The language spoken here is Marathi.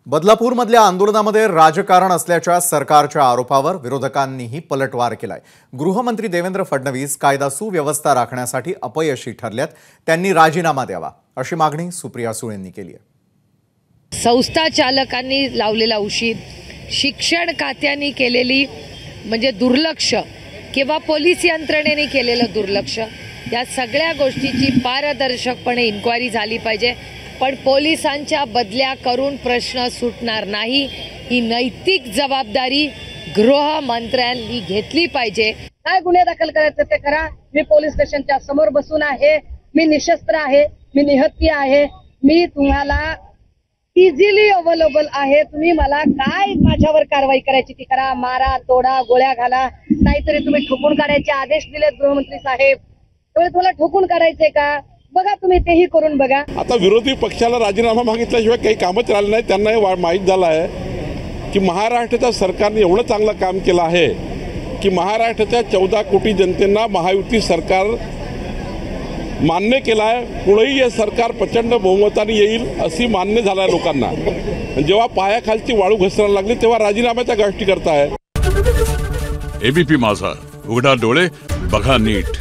बदलापूरमधल्या आंदोलनामध्ये राजकारण असल्याच्या सरकारच्या आरोपावर विरोधकांनीही पलटवार केलाय। गृहमंत्री देवेंद्र फडणवीस कायदा सुव्यवस्था राखण्यासाठी अपयशी ठरल्यात, त्यांनी राजीनामा द्यावा अशी मागणी सुप्रिया सुळेंनी केली आहे। संस्था चालकांनी लावलेला उशीर, शिक्षण खात्याने केलेली म्हणजे दुर्लक्ष किंवा पोलीस यंत्रणेने केलेलं दुर्लक्ष, या सगळ्या गोष्टीची पारदर्शकपणे इन्क्वायरी झाली पाहिजे। पण पोलिसांच्या बदल्या करून प्रश्न सुटणार नाही, ही नैतिक जबाबदारी गृहमंत्र्यांनी घेतली पाहिजे। काय गुन्हे दाखल करायचे ते करा। मी पोलीस स्टेशनच्या समोर बसून आहे, मी निशस्त्र आहे, मी निहत्ती आहे, मी तुम्हाला इझिली अवेलेबल आहे। तुम्ही मला काय माझ्यावर कारवाई करायची ती करा, मारा, तोडा, गोळ्या घाला, नाहीतरी तुम्ही ठोकून काढायचे आदेश दिलेत गृहमंत्री साहेब, तेवढे तुम्हाला ठोकून काढायचे का बघा, तुम्ही तेही करून बघा। आता विरोधी पक्षाला राजीनामा मागितल्याशिवाय काही कामच राहिलं नाही। त्यांनाही माहीत झालं आहे की महाराष्ट्राच्या सरकारने एवढं चांगलं काम केलं आहे की महाराष्ट्राच्या 14 कोटी जनतेला महायुती सरकार मान्य केलं आहे। पुढेही हे सरकार प्रचंड बहुमताने येईल अशी मान्य झालं आहे लोकांना। जेव्हा पायाखालची वाळू घसरायला लागली तेव्हा राजीनाम्याच्या गोष्टी करताय। एबीपी माझा, उघडा डोळे बघा नीट।